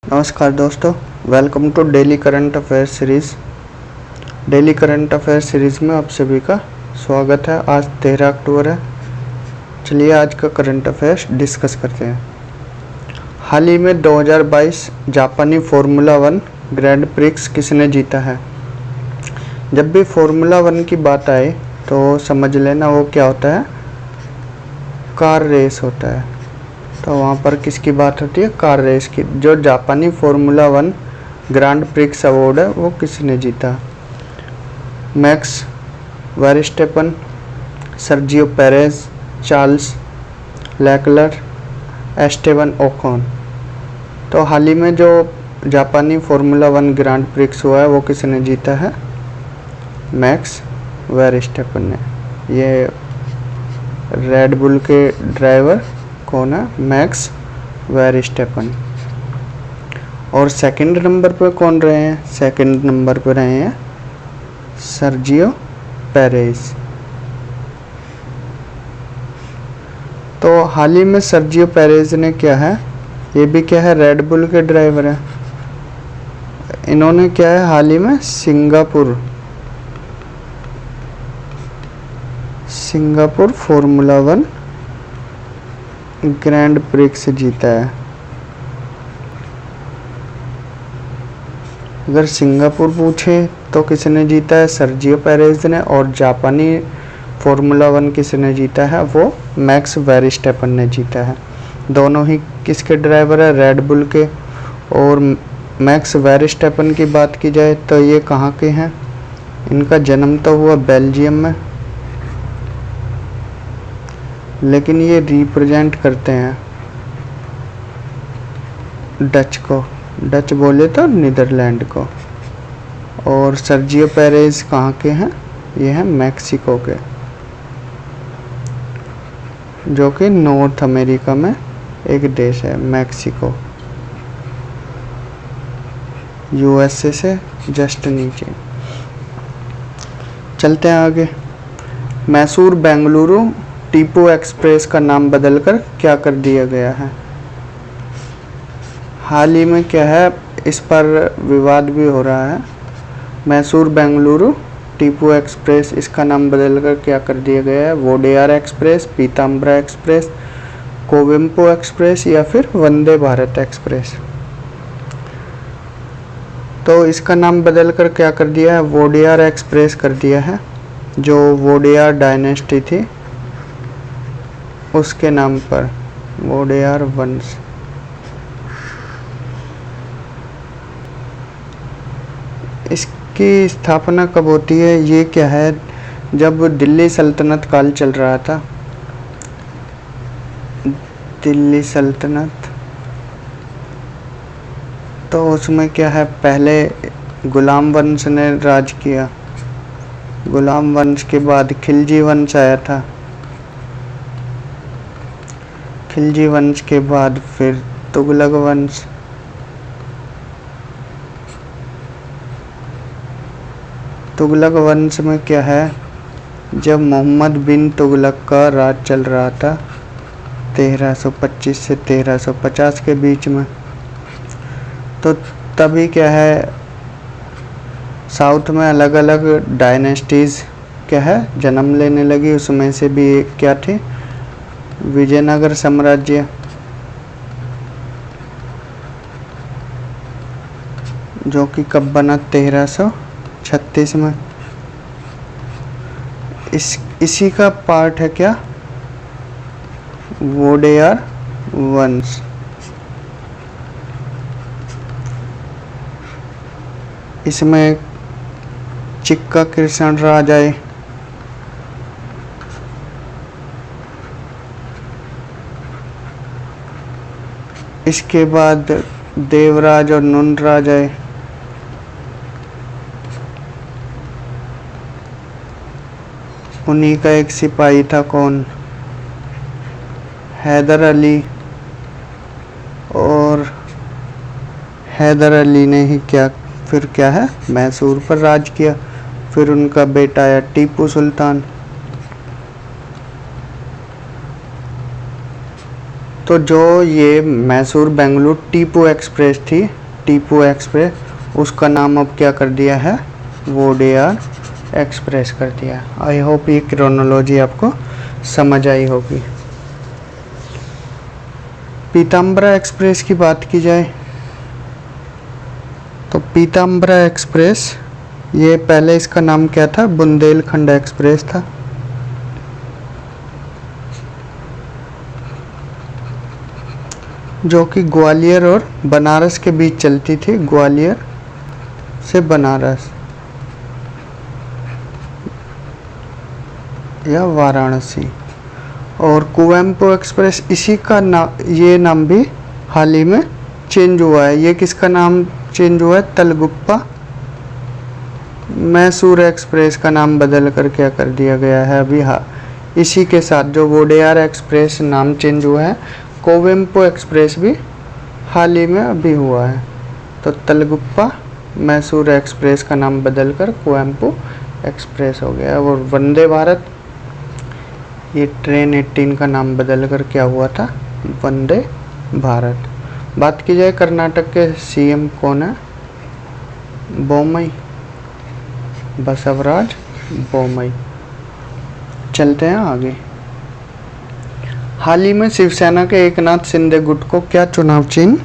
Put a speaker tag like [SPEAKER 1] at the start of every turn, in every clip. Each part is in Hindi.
[SPEAKER 1] नमस्कार दोस्तों, welcome to daily current affair series. Daily current affair series में आप सभी का स्वागत है। आज 13 अक्टूबर है। चलिए आज का करंट अफेयर्स डिस्कस करते हैं। हाल ही में 2022 जापानी फार्मूला 1 ग्रैंड प्रिक्स किसने जीता है? जब भी फार्मूला 1 की बात आए तो समझ लेना वो क्या होता है, कार रेस होता है। तो वहाँ पर किसकी बात होती है? कार रेस की। जो जापानी फार्मूला 1 ग्रैंड प्रिक्स अवार्ड है वो किसने जीता? Max Verstappen, Sergio Perez, Charles Leclerc, Esteban Ocon. तो हाल ही में जो जापानी फार्मूला 1 ग्रैंड प्रिक्स हुआ है वो किसने जीता है? मैक्स वेरस्टेपन ने। ये रेड बुल के ड्राइवर कौन है? Max Verstappen. और सेकंड नंबर पे कौन रहे हैं? सेकंड नंबर पे रहे हैं सर्जियो पेरेज। तो हाल ही में सर्जियो पेरेज ने क्या है, ये भी क्या है, रेड बुल के ड्राइवर है। इन्होंने क्या है, हाल ही में सिंगापुर फार्मूला 1 ग्रैंड प्रिक्स जीता है। अगर सिंगापुर पूछे तो किसने जीता है? सर्जियो पेरेज ने। और जापानी फार्मूला 1 किसने जीता है? वो मैक्स वेरस्टेपन ने जीता है। दोनों ही किसके ड्राइवर है? रेड बुल के। और मैक्स वेरस्टेपन की बात की जाए तो ये कहाँ के हैं? इनका जन्म तो हुआ बेल्जियम में, लेकिन ये रिप्रेजेंट करते हैं डच को। डच बोले तो नीदरलैंड को। और सर्जियो पेरेज कहाँ के हैं? ये हैं मैक्सिको के, जो कि नॉर्थ अमेरिका में एक देश है, मैक्सिको। यूएसए से जस्ट नीचे। चलते हैं आगे। मैसूर बेंगलुरु टीपू एक्सप्रेस का नाम बदलकर क्या कर दिया गया है? हाल ही में क्या है, इस पर विवाद भी हो रहा है। मैसूर बेंगलुरु टीपू एक्सप्रेस, इसका नाम बदलकर क्या कर दिया गया है? Wodeyar express, Pitambara express, Kuvempu express या फिर वंदे भारत एक्सप्रेस। तो इसका नाम बदलकर क्या कर दिया है? वोडेयार एक्सप्रेस कर दिया है। जो वोडेयार डायनेस्टी थी उसके नाम पर, वोडेयार वंश। इसकी स्थापना कब होती है? ये क्या है, जब दिल्ली सल्तनत काल चल रहा था, दिल्ली सल्तनत, तो उसमें क्या है, पहले गुलाम वंश ने राज किया। गुलाम वंश के बाद खिलजी वंश आया था। खिलजी वंश के बाद फिर तुगलक वंश। तुगलक वंश में क्या है, जब मोहम्मद बिन तुगलक का राज चल रहा था 1325 से 1350 के बीच में, तो तभी क्या है, साउथ में अलग अलग डायनेस्टीज़ क्या है जन्म लेने लगी। उसमें से भी एक क्या थी, विजयनगर साम्राज्य। जो कि कब बना? 1336 में। इसी का पार्ट है क्या, वोडेयार वंश। इसमें चिक्का कृष्ण राज आए। इसके बाद देवराज और नुनराज आए। उन्हीं का एक सिपाही था, कौन? हैदर अली। और हैदर अली ने ही फिर क्या है, मैसूर पर राज किया। फिर उनका बेटा आया टीपू सुल्तान। तो जो ये मैसूर बेंगलुरु टीपू एक्सप्रेस थी, टीपू एक्सप्रेस, उसका नाम अब क्या कर दिया है, वोडेयार एक्सप्रेस कर दिया। आई होप ये क्रोनोलॉजी आपको समझ आई होगी। पीताम्बरा एक्सप्रेस की बात की जाए तो पीताम्बरा एक्सप्रेस, ये पहले इसका नाम क्या था, बुंदेलखंड एक्सप्रेस था। जो कि ग्वालियर और बनारस के बीच चलती थी, ग्वालियर से बनारस या वाराणसी। और कुवेम्पु एक्सप्रेस, इसी का ये नाम भी हाल ही में चेंज हुआ है। ये किसका नाम चेंज हुआ है, तलगुप्पा। मैसूर एक्सप्रेस का नाम बदल कर क्या कर दिया गया है अभी, हाँ, इसी के साथ जो वोडेयार एक्सप्रेस नाम चेंज हुआ है, कुवेम्पु एक्सप्रेस भी हाल ही में अभी हुआ है। तो तलगुप्पा मैसूर एक्सप्रेस का नाम बदलकर कुवेम्पु एक्सप्रेस हो गया। और वंदे भारत, ये ट्रेन 18 का नाम बदलकर क्या हुआ था, वंदे भारत। बात की जाए कर्नाटक के सीएम कौन है, बोम्मई, बसवराज बोम्मई। चलते हैं आगे। हाल ही में शिवसेना के एकनाथ शिंदे गुट को क्या चुनाव चिन्ह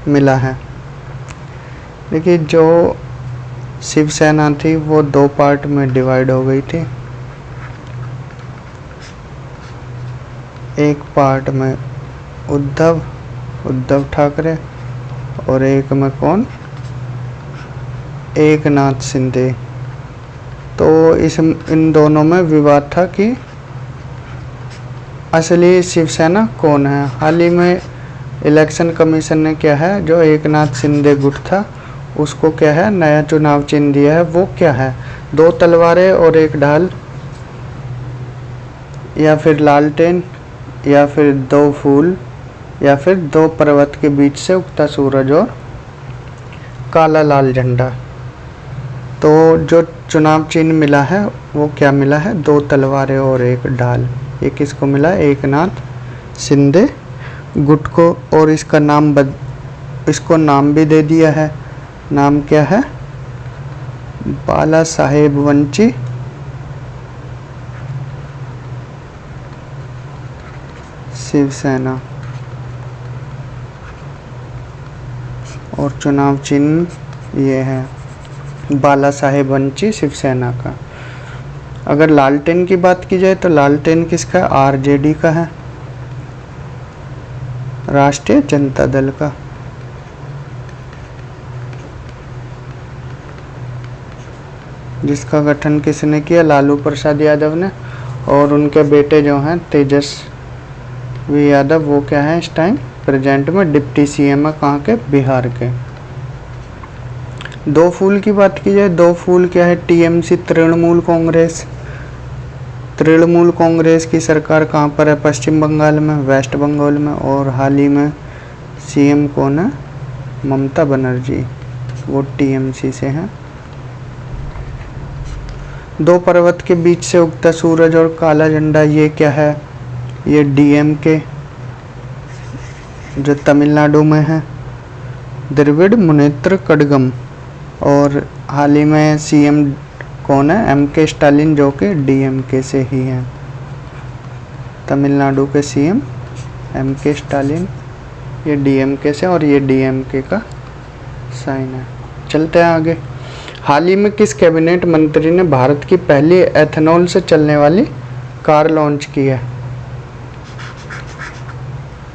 [SPEAKER 1] मिला है। देखिए, जो शिवसेना थी वो 2 पार्ट में डिवाइड हो गई थी। एक पार्ट में उद्धव ठाकरे और एक में कौन, एकनाथ शिंदे। तो इन दोनों में विवाद था कि असली शिवसेना कौन है। हाल ही में इलेक्शन कमीशन ने क्या है, जो एकनाथ शिंदे गुट था उसको क्या है, नया चुनाव चिन्ह दिया है। वो क्या है, 2 तलवारें और 1 ढाल, या फिर लालटेन, या फिर 2 फूल, या फिर 2 पर्वत के बीच से उगता सूरज और काला लाल झंडा। तो जो चुनाव चिन्ह मिला है वो क्या मिला है, 2 तलवारें और 1 ढाल। ये किसको मिला, एकनाथ शिंदे गुट को। और इसका इसको नाम भी दे दिया है। नाम क्या है, बाला साहेब वंची शिवसेना। और चुनाव चिन्ह ये है, बाला साहेब वंची शिवसेना का। अगर लालटेन की बात की जाए तो लालटेन किसका है, आरजेडी का है, राष्ट्रीय जनता दल का। जिसका गठन किसने किया, लालू प्रसाद यादव ने। और उनके बेटे जो हैं तेजस्वी यादव, वो क्या है इस टाइम प्रेजेंट में डिप्टी सीएम है, कहाँ के, बिहार के। 2 फूल की बात की जाए, 2 फूल क्या है, टीएमसी तृणमूल कांग्रेस। तृणमूल कांग्रेस की सरकार कहाँ पर है, पश्चिम बंगाल में, वेस्ट बंगाल में। और हाल ही में सीएम कौन है, ममता बनर्जी, वो टीएमसी से हैं। 2 पर्वत के बीच से उगता सूरज और काला झंडा, ये क्या है, ये डीएमके जो तमिलनाडु में है, द्रविड़ मुनेत्र कड़गम। और हाल ही में सीएम कौन है, एमके स्टालिन, जो कि डीएमके से ही हैं। तमिलनाडु के सीएम एमके स्टालिन, ये डीएमके से, और ये डीएमके का साइन है। चलते हैं आगे। हाल ही में किस कैबिनेट मंत्री ने भारत की पहली एथेनॉल से चलने वाली कार लॉन्च की है।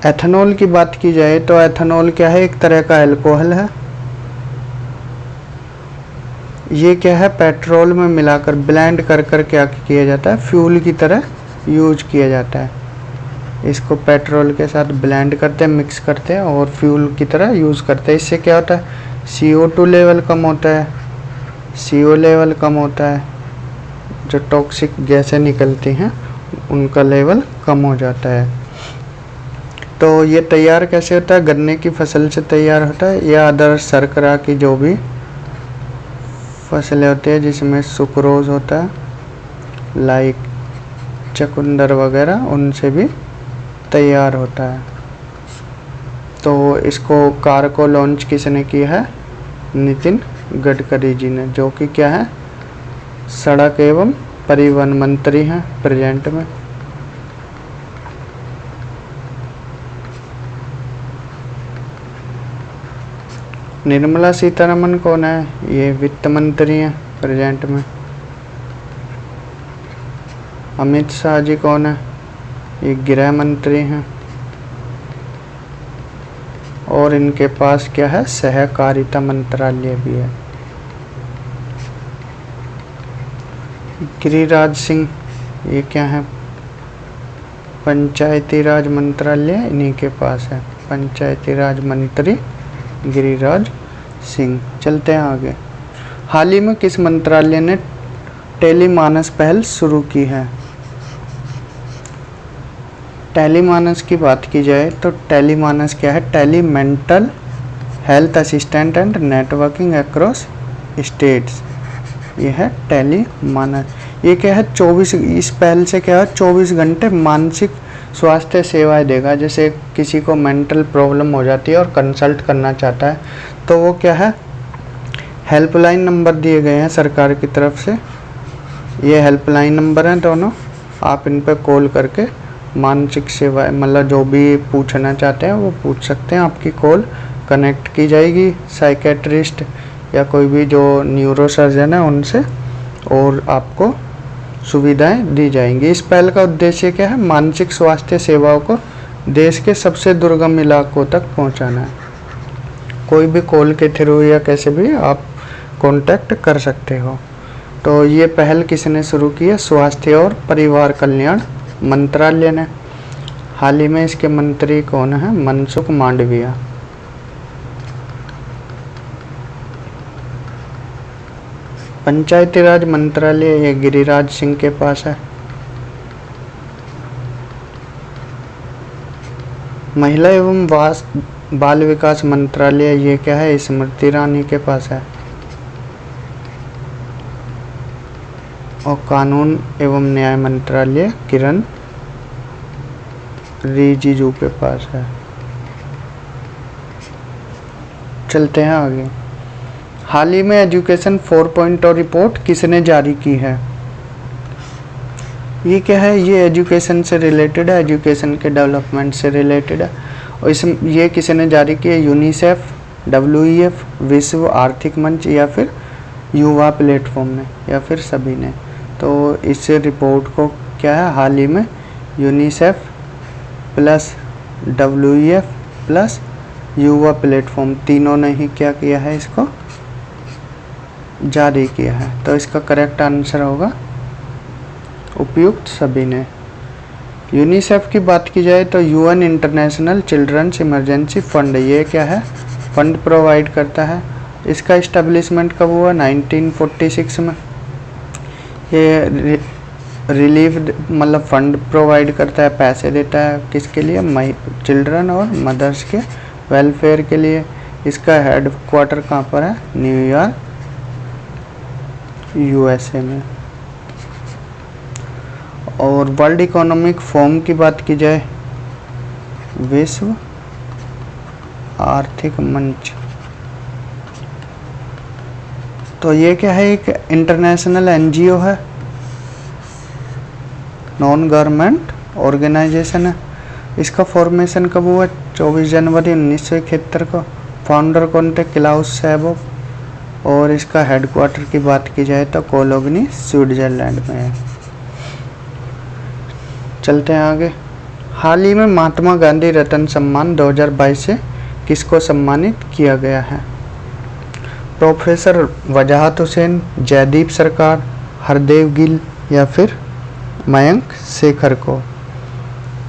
[SPEAKER 1] एथेनॉल की बात की जाए तो एथेनॉल क्या है, एक तरह का अल्कोहल है। ये क्या है, पेट्रोल में मिलाकर ब्लेंड कर कर क्या किया जाता है, फ्यूल की तरह यूज किया जाता है। इसको पेट्रोल के साथ ब्लेंड करते हैं, मिक्स करते हैं और फ्यूल की तरह यूज़ करते हैं। इससे क्या होता है, CO2 लेवल कम होता है, CO लेवल कम होता है, जो टॉक्सिक गैसें निकलती हैं उनका लेवल कम हो जाता है। तो ये तैयार कैसे होता है, गन्ने की फसल से तैयार होता है, या अदर शर्करा की जो भी फसलें होती है जिसमें सुक्रोज होता है, लाइक चुकंदर वगैरह, उनसे भी तैयार होता है। तो इसको कार को लॉन्च किसने किया है? नितिन गडकरी जी ने, जो कि क्या है? सड़क एवं परिवहन मंत्री हैं प्रेजेंट में। निर्मला सीतारमण कौन है? ये वित्त मंत्री हैं प्रेजेंट में। अमित शाह जी कौन है? ये गृह मंत्री हैं। और इनके पास क्या है? सहकारिता मंत्रालय भी है। गिरिराज सिंह ये क्या है? पंचायती राज मंत्रालय इन्हीं के पास है, पंचायती राज मंत्री गिरिराज सिंह। चलते हैं आगे। हाल ही में किस मंत्रालय ने टेलीमानस पहल शुरू की है? टेलीमानस की बात की जाए तो टेलीमानस क्या है? Tele mental health assistant and networking across states, ये है टेलीमानस। ये क्या है? 24, इस पहल से क्या है? 24 घंटे मानसिक स्वास्थ्य सेवाएं देगा। जैसे किसी को मेंटल प्रॉब्लम हो जाती है और कंसल्ट करना चाहता है तो वो क्या है? हेल्पलाइन नंबर दिए गए हैं सरकार की तरफ से। ये हेल्पलाइन नंबर हैं दोनों, आप इन पर कॉल करके मानसिक सेवाएं मतलब जो भी पूछना चाहते हैं वो पूछ सकते हैं। आपकी कॉल कनेक्ट की जाएगी साइकेट्रिस्ट या कोई भी जो न्यूरो सर्जन है उनसे, और आपको सुविधाएं दी जाएंगी। इस पहल का उद्देश्य क्या है? मानसिक स्वास्थ्य सेवाओं को देश के सबसे दुर्गम इलाकों तक पहुंचाना है। कोई भी कॉल के थ्रू या कैसे भी आप कांटेक्ट कर सकते हो। तो ये पहल किसने शुरू की है? स्वास्थ्य और परिवार कल्याण मंत्रालय ने। हाल ही में इसके मंत्री कौन है? मनसुख मांडविया। पंचायती राज मंत्रालय ये गिरिराज सिंह के पास है। महिला एवं बाल विकास मंत्रालय ये क्या है? स्मृति ईरानी के पास है। और कानून एवं न्याय मंत्रालय किरण रिजिजू के पास है। चलते हैं आगे। हाल ही में एजुकेशन 4.0 रिपोर्ट किसने जारी की है? ये क्या है? ये एजुकेशन से रिलेटेड है, एजुकेशन के डेवलपमेंट से रिलेटेड है। और इसमें ये किसने जारी की है? यूनिसेफ, WEF, विश्व आर्थिक मंच या फिर युवा प्लेटफॉर्म ने, या फिर सभी ने। तो इस रिपोर्ट को क्या है? हाल ही में यूनिसेफ प्लस WEF प्लस युवा प्लेटफॉर्म तीनों ने ही क्या किया है? इसको जारी किया है। तो इसका करेक्ट आंसर होगा उपयुक्त सभी ने। यूनिसेफ की बात की जाए तो UN international children's emergency fund, ये क्या है? फंड प्रोवाइड करता है। इसका इस्टेब्लिशमेंट कब हुआ? 1946 में। ये रिलीफ मतलब फंड प्रोवाइड करता है, पैसे देता है किसके लिए? चिल्ड्रन और मदर्स के वेलफेयर के लिए। इसका हेड क्वार्टर कहाँ पर है? न्यूयॉर्क USA में। और वर्ल्ड इकोनॉमिक फोरम की बात की जाए, विश्व आर्थिक मंच, तो ये क्या है? एक इंटरनेशनल NGO है, नॉन गवर्नमेंट ऑर्गेनाइजेशन है। इसका फॉर्मेशन कब हुआ? 24 जनवरी 1971 को। फाउंडर कौन थे? क्लाउस शैबो। और इसका हेडक्वार्टर की बात की जाए तो कोलोगनी स्विट्जरलैंड में है। चलते हैं आगे। हाल ही में महात्मा गांधी रत्न सम्मान 2022 से किसको सम्मानित किया गया है? प्रोफेसर वजाहत हुसैन, जयदीप सरकार, हरदेव गिल या फिर मयंक शेखर को।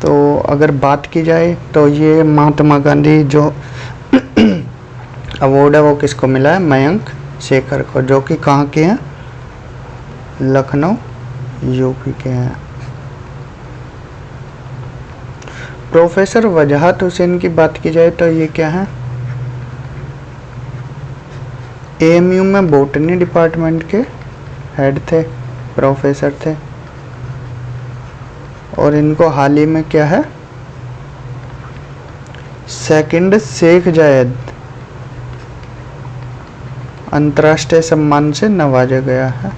[SPEAKER 1] तो अगर बात की जाए तो ये महात्मा गांधी जो अवार्ड है वो किसको मिला है? मयंक शेखर को, जो कि कहाँ के हैं? लखनऊ UP के हैं। प्रोफेसर वजाहत हुसैन की बात की जाए तो ये क्या है? AMU में बॉटनी डिपार्टमेंट के हेड थे, प्रोफेसर थे। और इनको हाल ही में क्या है? सेकंड शेख जायद अंतर्राष्ट्रीय सम्मान से नवाजा गया है।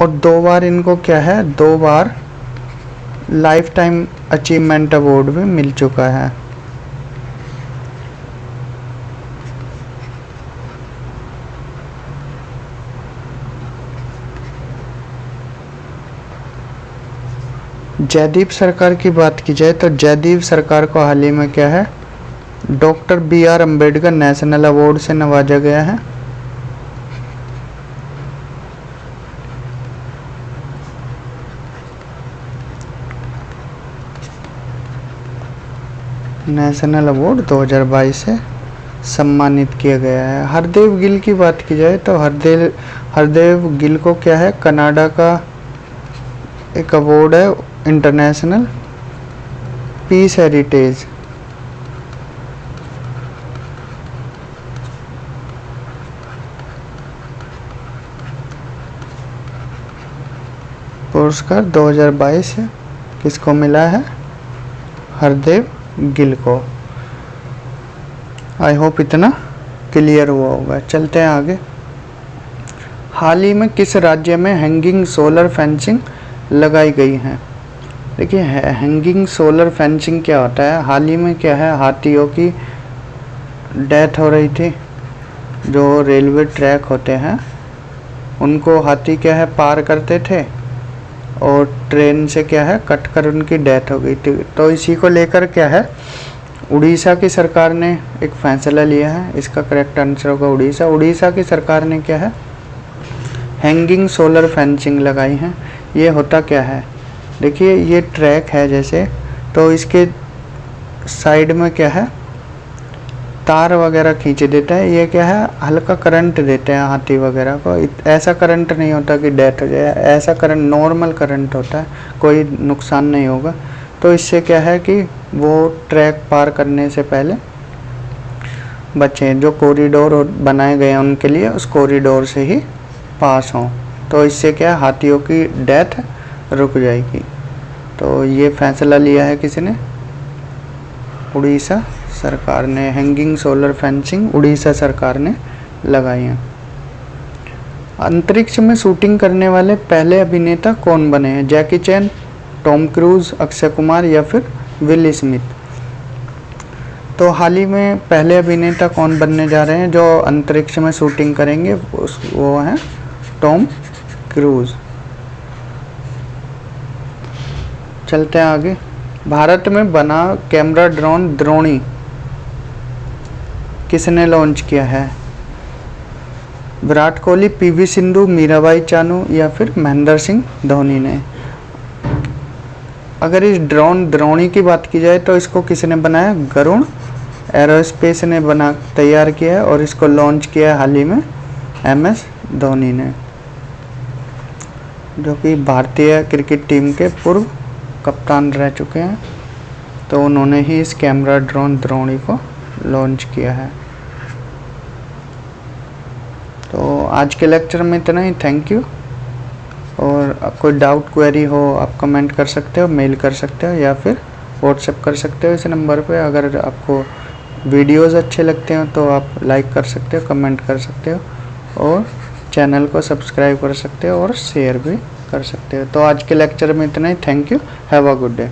[SPEAKER 1] और 2 बार इनको क्या है, 2 बार लाइफ टाइम अचीवमेंट अवार्ड भी मिल चुका है। जयदीप सरकार की बात की जाए तो जयदीप सरकार को हाल ही में क्या है, doctor BR Ambedkar national award से नवाजा गया है। नेशनल अवार्ड 2022 से सम्मानित किया गया है। हरदेव गिल की बात की जाए तो हरदेव गिल को क्या है, कनाडा का एक अवार्ड है, इंटरनेशनल पीस हेरिटेज। पुरस्कार 2022 है, किसको मिला है, हरदेव गिल को। आई होप इतना क्लियर हुआ होगा। चलते हैं आगे। हाल ही में किस राज्य में हैंगिंग सोलर फेंसिंग लगाई गई है। देखिए हैंगिंग सोलर फेंसिंग क्या होता है, हाल ही में क्या है, हाथियों की डेथ हो रही थी। जो रेलवे ट्रैक होते हैं उनको हाथी क्या है पार करते थे और ट्रेन से क्या है कट कर उनकी डेथ हो गई थी। तो इसी को लेकर क्या है, उड़ीसा की सरकार ने एक फैसला लिया है। इसका करेक्ट आंसर होगा उड़ीसा। उड़ीसा की सरकार ने क्या है, हैंगिंग सोलर फेंसिंग लगाई है। ये होता क्या है, देखिए ये ट्रैक है जैसे, तो इसके साइड में क्या है, तार वगैरह खींच देता है। ये क्या है, हल्का करंट देते हैं हाथी वगैरह को। ऐसा करंट नहीं होता कि डेथ हो जाए, ऐसा करंट नॉर्मल करंट होता है, कोई नुकसान नहीं होगा। तो इससे क्या है कि वो ट्रैक पार करने से पहले बच्चे जो कॉरिडोर बनाए गए हैं उनके लिए उस कॉरिडोर से ही पास हों। तो इससे क्या है, हाथियों की डेथ रुक जाएगी। तो ये फैसला लिया है किसी ने, उड़ीसा सरकार ने। हैंगिंग सोलर फेंसिंग उड़ीसा सरकार ने लगाई है। अंतरिक्ष में शूटिंग करने वाले पहले अभिनेता कौन बने हैं, जैकी चैन, टॉम क्रूज, अक्षय कुमार या फिर विल स्मिथ। तो हाल ही में पहले अभिनेता कौन बनने जा रहे हैं जो अंतरिक्ष में शूटिंग करेंगे, वो हैं टॉम क्रूज। चलते हैं आगे। भारत में बना कैमरा ड्रोन द्रोणी किसने लॉन्च किया है, विराट कोहली, PV सिंधु, मीराबाई चानू या फिर महेंद्र सिंह धोनी ने। अगर इस ड्रोन द्रोणी की बात की जाए तो इसको किसने बनाया, गरुड़ एरोस्पेस ने तैयार किया है और इसको लॉन्च किया है हाल ही में MS धोनी ने, जो कि भारतीय क्रिकेट टीम के पूर्व कप्तान रह चुके हैं। तो उन्होंने ही इस कैमरा ड्रोन द्रोणी को लॉन्च किया है। तो आज के लेक्चर में इतना ही। Thank you. और कोई डाउट क्वेरी हो आप कमेंट कर सकते हो, मेल कर सकते हो या फिर व्हाट्सएप कर सकते हो इस नंबर पे। अगर आपको वीडियोस अच्छे लगते हो तो आप लाइक कर सकते हो, कमेंट कर सकते हो और चैनल को सब्सक्राइब कर सकते हो और शेयर भी कर सकते हो। तो आज के लेक्चर में इतना ही। Thank you. Have a good day.